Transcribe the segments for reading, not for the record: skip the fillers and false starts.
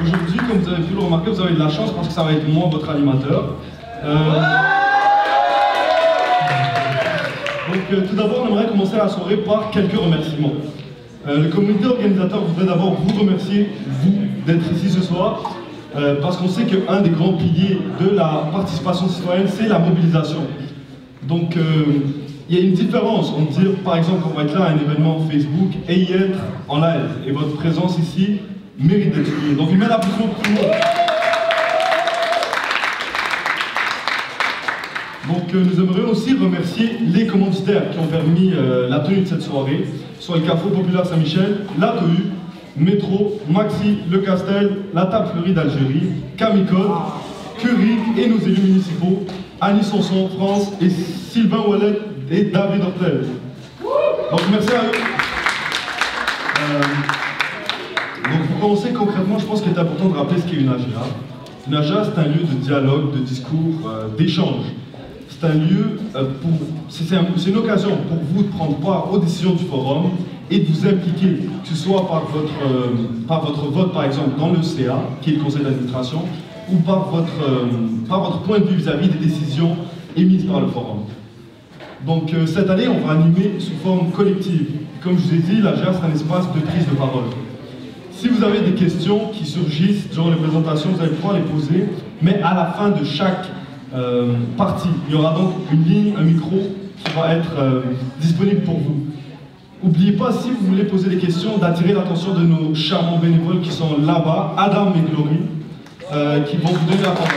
Aujourd'hui, comme vous avez pu le remarquer, vous avez de la chance parce que ça va être moi, votre animateur. Tout d'abord, on aimerait commencer la soirée par quelques remerciements. Le comité organisateur voudrait d'abord vous remercier, vous, d'être ici ce soir, parce qu'on sait qu'un des grands piliers de la participation citoyenne, c'est la mobilisation. Donc, il y a une différence entre dire, par exemple, qu'on va être là à un événement Facebook et y être en live. Et votre présence ici mérite d'être soulignée. Donc, il met l'applaudissement pour tout le monde. Donc, nous aimerions aussi remercier les commanditaires qui ont permis la tenue de cette soirée, soit le Carrefour Populaire Saint-Michel, l'ATU, Métro, Maxi, Le Castel, la Table Fleurie d'Algérie, Camicode, Curie et nos élus municipaux, Annie Sanson, France et Sylvain Ouellet et David Hortel. Donc merci à eux. Donc pour commencer concrètement, je pense qu'il est important de rappeler ce qu'est une AGA. Une AGA, c'est un lieu de dialogue, de discours, d'échange. C'est un lieu, c'est une occasion pour vous de prendre part aux décisions du forum et de vous impliquer, que ce soit par votre vote par exemple dans le CA, qui est le conseil d'administration, ou par votre point de vue vis-à-vis des décisions émises par le forum. Donc cette année, on va animer sous forme collective. Comme je vous ai dit, l'AGA, c'est un espace de prise de parole. Si vous avez des questions qui surgissent durant les présentations, vous allez pouvoir les poser, mais à la fin de chaque partie, il y aura donc une ligne, un micro qui va être disponible pour vous. N'oubliez pas, si vous voulez poser des questions, d'attirer l'attention de nos charmants bénévoles qui sont là-bas, Adam et Glory, qui vont vous donner la parole.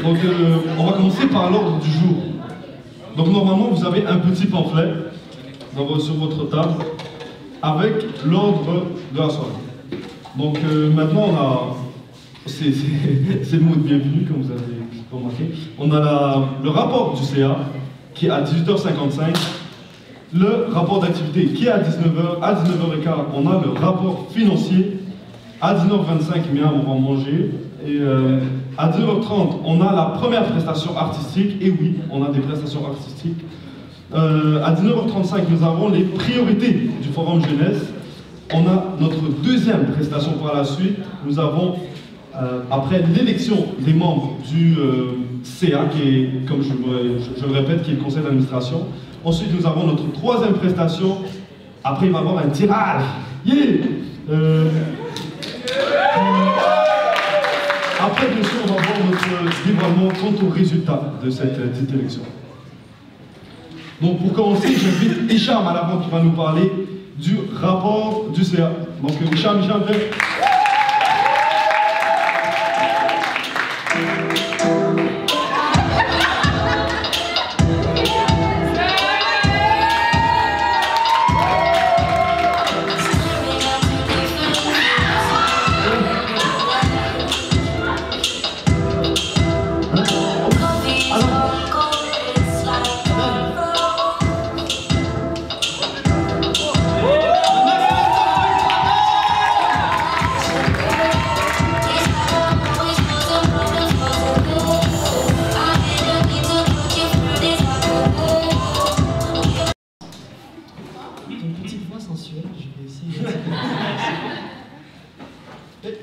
Donc on va commencer par l'ordre du jour. Donc normalement vous avez un petit pamphlet sur votre table avec l'ordre de la soirée. Donc maintenant on a, c'est le mot de bienvenue comme vous avez remarqué, on a le rapport du CA qui est à 18h55, le rapport d'activité qui est à 19h, à 19h15 on a le rapport financier, à 19h25 bien on va manger, et à 19h30 on a la première prestation artistique, et oui on a des prestations artistiques. À 19h35 nous avons les priorités du forum jeunesse. On a notre deuxième prestation par la suite. Nous avons, après l'élection des membres du CA, qui est, comme je le répète, qui est le conseil d'administration. Ensuite, nous avons notre troisième prestation. Après, il va y avoir un tirage. Yeah! Après, bien sûr, on va voir notre dévoilement quant aux résultats de cette élection. Donc, pour commencer, j'invite Hicham à l'avant qui va nous parler du rapport du CA. Donc, Hicham, viens.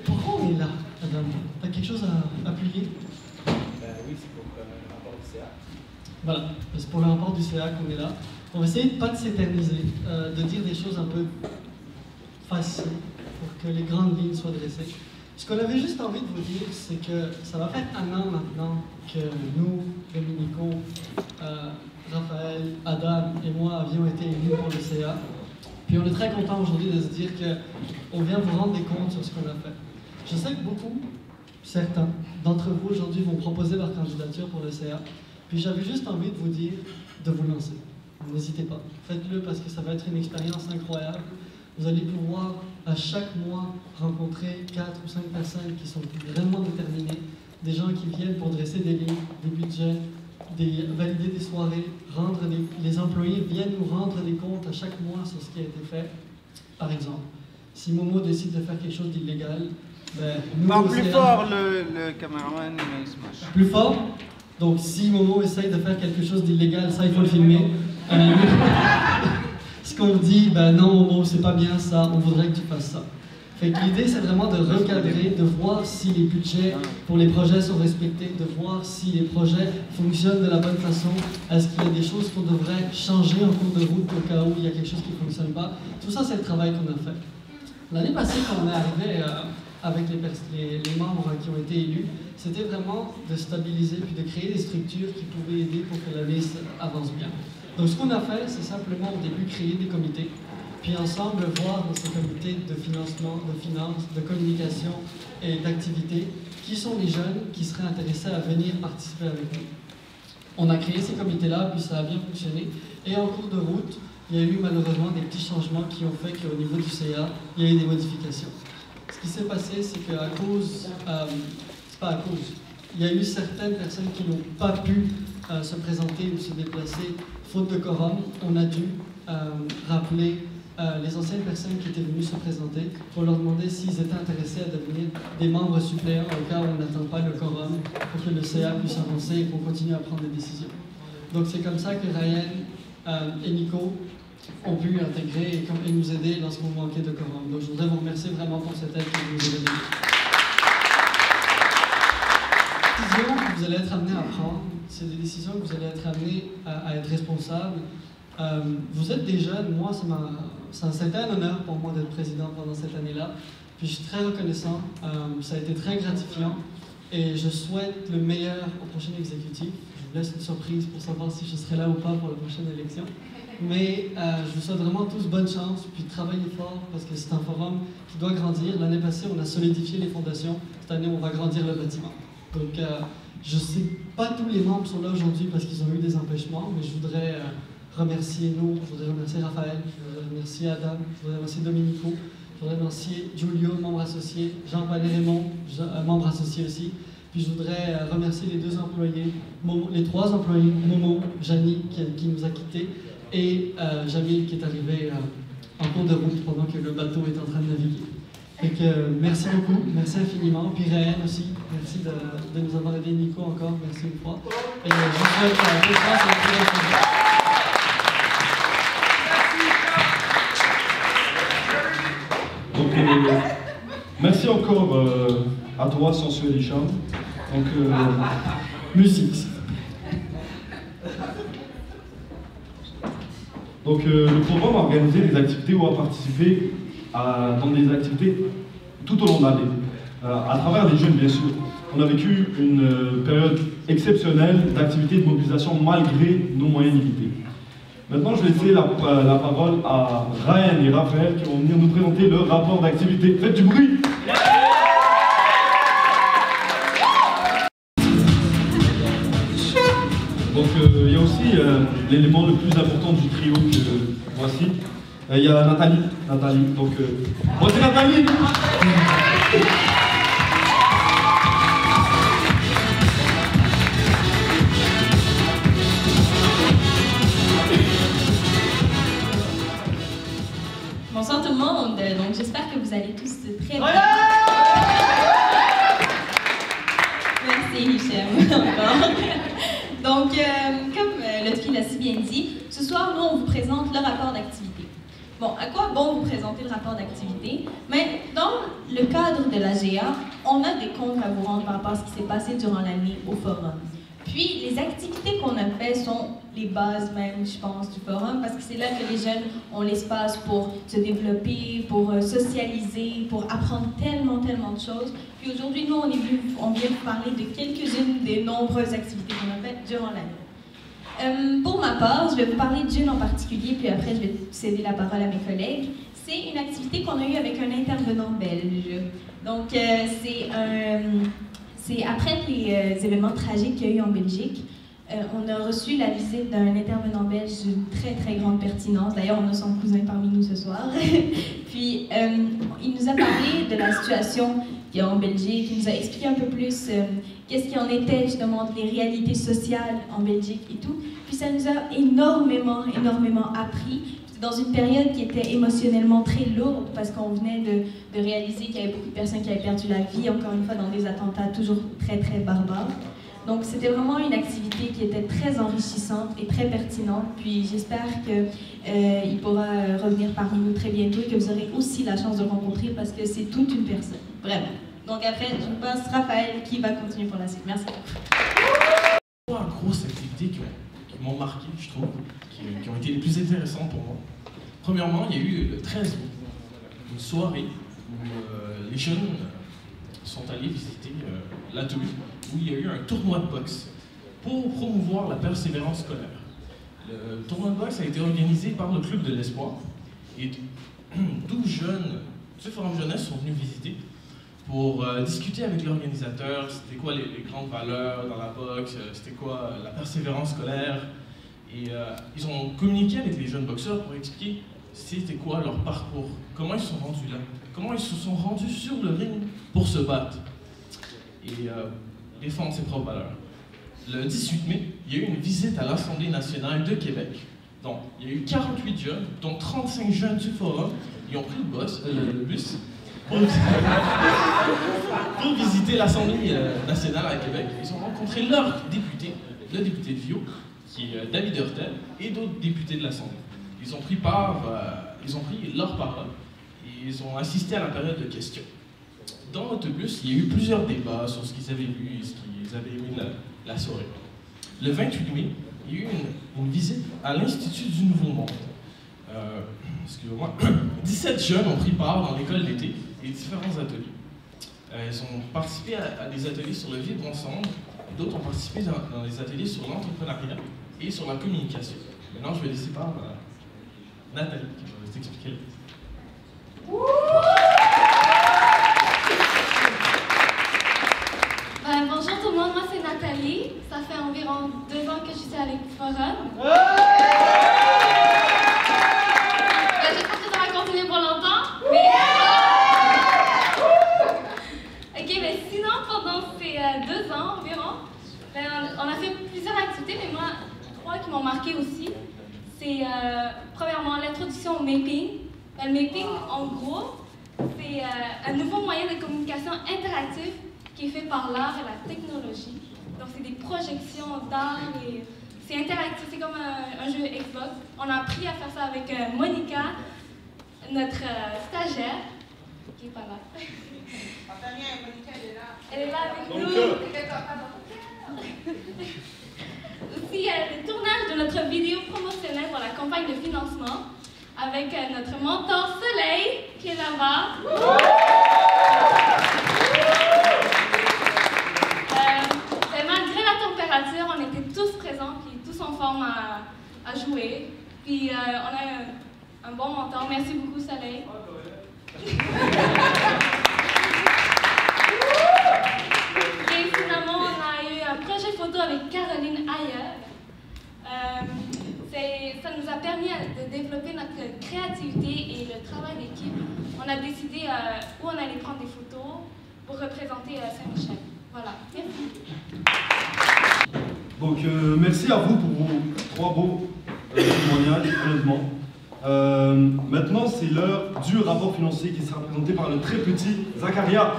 Pourquoi on est là, Adam? T'as quelque chose à appuyer? Oui, c'est pour le rapport du CA. Voilà, c'est pour le rapport du CA qu'on est là. On va essayer de pas de s'éterniser, de dire des choses un peu faciles pour que les grandes lignes soient dressées. Ce qu'on avait juste envie de vous dire, c'est que ça va faire un an maintenant que nous, Dominico, Raphaël, Adam et moi avions été élus pour le CA. Puis on est très content aujourd'hui de se dire qu'on vient vous rendre des comptes sur ce qu'on a fait. Je sais que beaucoup, certains d'entre vous aujourd'hui vont proposer leur candidature pour le CA. Puis j'avais juste envie de vous dire de vous lancer. N'hésitez pas, faites-le parce que ça va être une expérience incroyable. Vous allez pouvoir à chaque mois rencontrer 4 ou 5 personnes qui sont vraiment déterminées, des gens qui viennent pour dresser des lignes, des budgets, valider des soirées, les employés viennent nous rendre des comptes à chaque mois sur ce qui a été fait. Par exemple, si Momo décide de faire quelque chose d'illégal, nous parle plus fort, le caméraman, il se moche. Plus fort? Donc si Momo essaye de faire quelque chose d'illégal, ça il faut le filmer. Ce qu'on dit, ben non, bon, c'est pas bien ça, on voudrait que tu fasses ça. Fait que l'idée, c'est vraiment de recadrer, de voir si les budgets pour les projets sont respectés, de voir si les projets fonctionnent de la bonne façon. Est-ce qu'il y a des choses qu'on devrait changer en cours de route au cas où il y a quelque chose qui ne fonctionne pas. Tout ça, c'est le travail qu'on a fait. L'année passée, quand on est arrivé avec les membres qui ont été élus, c'était vraiment de stabiliser puis de créer des structures qui pouvaient aider pour que l'année avance bien. Donc ce qu'on a fait, c'est simplement au début créer des comités, puis ensemble voir dans ces comités de financement, de finances, de communication et d'activité, qui sont les jeunes qui seraient intéressés à venir participer avec nous. On a créé ces comités-là, puis ça a bien fonctionné. Et en cours de route, il y a eu malheureusement des petits changements qui ont fait qu'au niveau du CA, il y a eu des modifications. Ce qui s'est passé, c'est qu'à cause, c'est pas à cause, il y a eu certaines personnes qui n'ont pas pu se présenter ou se déplacer, faute de quorum. On a dû rappeler les anciennes personnes qui étaient venues se présenter pour leur demander s'ils étaient intéressés à devenir des membres suppléants au cas où on n'atteint pas le quorum pour que le CA puisse avancer et qu'on continue à prendre des décisions. Donc c'est comme ça que Ryan et Nico ont pu intégrer et nous aider lorsqu'on manquait de quorum. Donc je voudrais vous remercier vraiment pour cette aide que vous nous avez donnée. Les décisions que vous allez être amenés à prendre, c'est des décisions que vous allez être amenés à être responsables. Vous êtes des jeunes, moi c'était un honneur pour moi d'être président pendant cette année-là, puis je suis très reconnaissant, ça a été très gratifiant et je souhaite le meilleur au prochain exécutif. Je vous laisse une surprise pour savoir si je serai là ou pas pour la prochaine élection, mais je vous souhaite vraiment tous bonne chance, puis travaillez fort parce que c'est un forum qui doit grandir. L'année passée on a solidifié les fondations, cette année on va grandir le bâtiment. Donc je sais pas tous les membres sont là aujourd'hui parce qu'ils ont eu des empêchements, mais je voudrais remercier nous, je voudrais remercier Raphaël, je voudrais remercier Adam, je voudrais remercier Domenico, je voudrais remercier Giulio, membre associé, Jean-Paul Raymond, membre associé aussi. Puis je voudrais remercier les deux employés, les trois employés, Momo, Janie qui nous a quittés, et Jamil qui est arrivé en cours de route pendant que le bateau est en train de naviguer. Donc merci beaucoup, merci infiniment. Puis Ryan aussi, merci de nous avoir aidé, Nico encore, merci une fois. Et je vous souhaite bonne chance et bonne chance. Donc, merci encore à toi, Sensuel Hicham. Donc, musique. Donc, le programme a organisé des activités ou a participé dans des activités tout au long de l'année, à travers les jeunes, bien sûr. On a vécu une période exceptionnelle d'activités de mobilisation malgré nos moyens limités. Maintenant, je vais laisser la parole à Ryan et Raphaël qui vont venir nous présenter leur rapport d'activité. Faites du bruit! Donc, il y a aussi l'élément le plus important du trio que voici. Il y a Nathalie. Donc, voici Nathalie! Bonsoir tout le monde, donc j'espère que vous allez tous très bien. Merci Hichem, encore. Donc, comme Lotfi l'a si bien dit, ce soir, nous, on vous présente le rapport d'activité. Bon, à quoi bon vous présenter le rapport d'activité? Mais dans le cadre de la GA, on a des comptes à vous rendre par rapport à ce qui s'est passé durant l'année au forum. Puis, les activités qu'on a faites sont les bases même, je pense, du forum, parce que c'est là que les jeunes ont l'espace pour se développer, pour socialiser, pour apprendre tellement de choses. Puis aujourd'hui, nous, on vient vous parler de quelques-unes des nombreuses activités qu'on a faites durant l'année. Pour ma part, je vais vous parler d'une en particulier, puis après, je vais céder la parole à mes collègues. C'est une activité qu'on a eue avec un intervenant belge. Donc, c'est après les événements tragiques qu'il y a eu en Belgique, on a reçu la visite d'un intervenant belge d'une très grande pertinence. D'ailleurs, on a son cousin parmi nous ce soir. Puis, il nous a parlé de la situation qu'il y a en Belgique. Il nous a expliqué un peu plus qu'est-ce qui en était justement des réalités sociales en Belgique et tout. Puis ça nous a énormément appris. Dans une période qui était émotionnellement très lourde, parce qu'on venait de réaliser qu'il y avait beaucoup de personnes qui avaient perdu la vie, encore une fois, dans des attentats toujours très barbares. Donc c'était vraiment une activité activité qui était très enrichissante et très pertinente. Puis j'espère qu'il pourra revenir parmi nous très bientôt et que vous aurez aussi la chance de le rencontrer parce que c'est toute une personne, vraiment. Donc après, je vous passe Raphaël qui va continuer pour la suite. Merci. Trois grosses activités qui m'ont marqué, je trouve, qui ont été les plus intéressantes pour moi. Premièrement, il y a eu le 13 août, une soirée où les jeunes sont allés visiter l'atelier où il y a eu un tournoi de boxe pour promouvoir la persévérance scolaire. Le tournoi de boxe a été organisé par le Club de l'Espoir et 12 jeunes du Forum Jeunesse sont venus visiter pour discuter avec l'organisateur, c'était quoi les grandes valeurs dans la boxe, c'était quoi la persévérance scolaire. Et ils ont communiqué avec les jeunes boxeurs pour expliquer c'était quoi leur parcours, comment ils sont rendus là, comment ils se sont rendus sur le ring pour se battre et défendre ses propres valeurs. Le 18 mai, il y a eu une visite à l'Assemblée nationale de Québec. Donc, il y a eu 48 jeunes, dont 35 jeunes du Forum, qui ont pris le bus pour visiter l'Assemblée nationale à Québec. Ils ont rencontré leur député, le député de Viau, qui est David Hurtel, et d'autres députés de l'Assemblée. Ils ont pris leur parole et ils ont assisté à la période de questions. Dans l'autobus, il y a eu plusieurs débats sur ce qu'ils avaient vu et ce qu'ils avaient aimé de la soirée. Le 28 mai, il y a eu une visite à l'Institut du Nouveau Monde. Excusez-moi. 17 jeunes ont pris part dans l'école d'été et différents ateliers. Ils ont participé à des ateliers sur le vivre ensemble, d'autres ont participé dans des ateliers sur l'entrepreneuriat et sur la communication. Maintenant, je vais laisser parler à Nathalie qui va vous expliquer. Bonjour tout le monde, moi c'est Nathalie. Ça fait environ 2 ans que je suis à l'Forum. Je pense que ça va continuer pour longtemps. Ok, mais sinon pendant ces 2 ans environ, on a fait plusieurs activités, mais moi 3 qui m'ont marqué aussi. C'est premièrement l'introduction au mapping. Le mapping, en gros, c'est un nouveau moyen de communication interactif qui est fait par l'art et la technologie. Donc, c'est des projections d'art et c'est interactif, c'est comme un jeu Xbox. On a appris à faire ça avec Monica, notre stagiaire, qui est pas là. Monica, elle est là. Elle est là avec nous. Aussi, le tournage de notre vidéo promotionnelle pour la campagne de financement avec notre mentor Soleil qui est là-bas. Malgré la température, on était tous présents et tous en forme à jouer. Puis on a un bon mentor. Merci beaucoup, Soleil. Et finalement, on a eu un projet photo avec Caroline Ayer. Ça nous a permis de développer notre créativité et le travail d'équipe. On a décidé où on allait prendre des photos pour représenter Saint-Michel. Voilà, merci. Donc merci à vous pour vos 3 beaux témoignages, honnêtement. Maintenant, c'est l'heure du rapport financier qui sera présenté par le très petit Zacharia.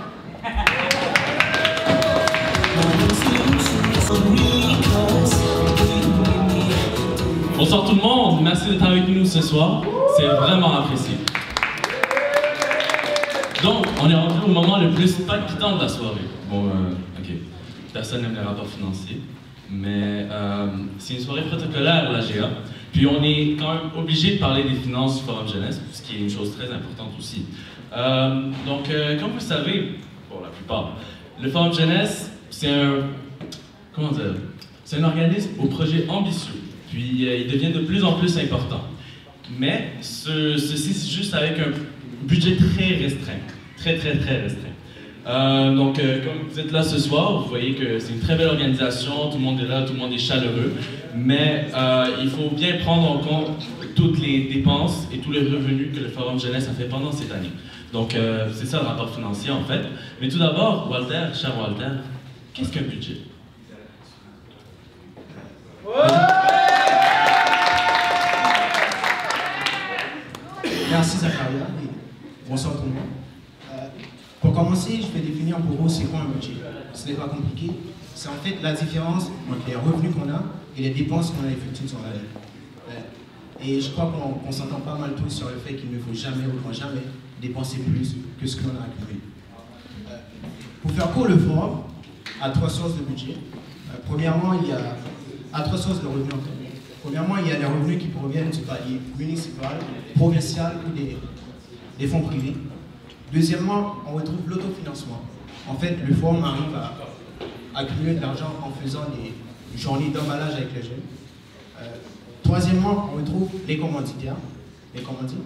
Bonsoir tout le monde, merci d'être avec nous ce soir, c'est vraiment apprécié. Donc, on est rentré au moment le plus palpitant de la soirée. Bon, ok, personne n'aime les rapports financiers, mais c'est une soirée protocolaire la GA. Puis on est quand même obligé de parler des finances du Forum Jeunesse, ce qui est une chose très importante aussi. Donc, comme vous le savez, pour la plupart, le Forum Jeunesse, c'est un organisme au projet ambitieux. Puis il devient de plus en plus important. Mais ceci, c'est juste avec un budget très restreint. Très restreint. Donc, comme vous êtes là ce soir, vous voyez que c'est une très belle organisation, tout le monde est là, tout le monde est chaleureux. Mais il faut bien prendre en compte toutes les dépenses et tous les revenus que le Forum Jeunesse a fait pendant cette année. Donc, c'est ça le rapport financier en fait. Mais tout d'abord, Walter, cher Walter, qu'est-ce qu'un budget? Merci Zacharia et bonsoir tout le monde. Pour commencer, je vais définir pour vous c'est quoi un budget. Ce n'est pas compliqué, c'est en fait la différence entre les revenus qu'on a et les dépenses qu'on a effectuées sur l'année. Et je crois qu'on s'entend pas mal tous sur le fait qu'il ne faut jamais, jamais dépenser plus que ce que l'on a accumulé. Pour faire court, le forum a trois sources de budget. Premièrement, il y a trois sources de revenus. Premièrement, il y a les revenus qui proviennent du palier municipal, provincial ou des fonds privés. Deuxièmement, on retrouve l'autofinancement. En fait, le forum arrive à accumuler de l'argent en faisant des journées d'emballage avec les jeunes. Troisièmement, on retrouve les commanditaires. Les commandites.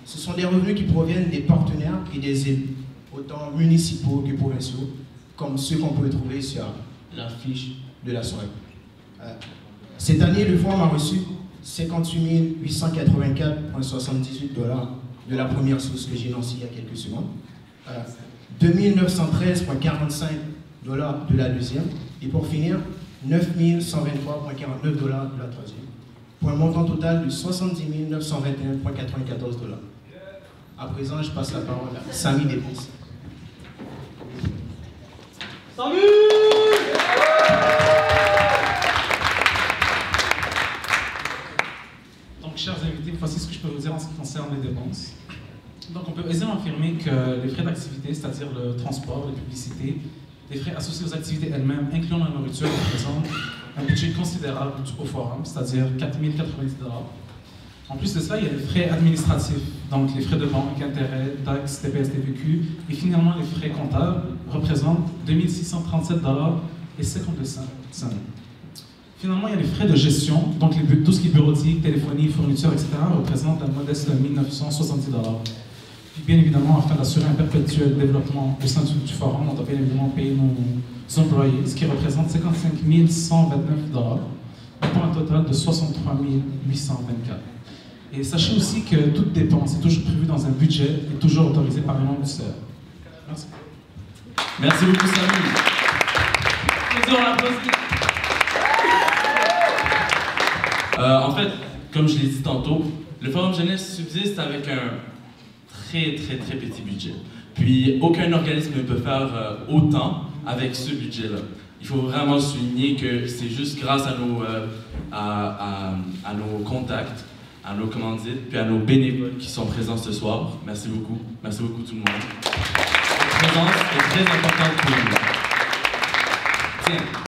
Ce sont des revenus qui proviennent des partenaires et des élus, autant municipaux que provinciaux, comme ceux qu'on peut trouver sur la fiche de la soirée. Cette année, le forum a reçu 58 884,78 $ de la première source que j'ai lancée il y a quelques secondes, 2 913,45 $ de la deuxième, et pour finir, 9 123,49 $ de la troisième, pour un montant total de 70 921,94 $. À présent, je passe la parole à Samy Dépense. Salut! Donc, chers invités, voici ce que je peux vous dire en ce qui concerne les dépenses. Donc, on peut aisément affirmer que les frais d'activité, c'est-à-dire le transport, les publicités, les frais associés aux activités elles-mêmes, incluant la nourriture, représentent un budget considérable au forum, c'est-à-dire 4 090 $. En plus de ça, il y a les frais administratifs, donc les frais de banque, intérêts, taxes, TPS, TVQ, et finalement les frais comptables représentent 2 637 $ et 52 cents. Finalement, il y a les frais de gestion, donc tout ce qui est bureautique, téléphonie, fourniture, etc., représente un modeste 1 970 $. Puis bien évidemment, afin d'assurer un perpétuel développement au sein du forum, on doit bien évidemment payer nos employés, ce qui représente 55 129 $, pour un total de 63 824 $. Et sachez aussi que toute dépense est toujours prévue dans un budget et toujours autorisée par les membres du CEA. Merci. Merci beaucoup, Samy. En fait, comme je l'ai dit tantôt, le Forum Jeunesse subsiste avec un très petit budget. Puis aucun organisme ne peut faire autant avec ce budget-là. Il faut vraiment souligner que c'est juste grâce à nos contacts, à nos commandites, puis à nos bénévoles qui sont présents ce soir. Merci beaucoup tout le monde. Votre présence est très importante pour nous. Tiens.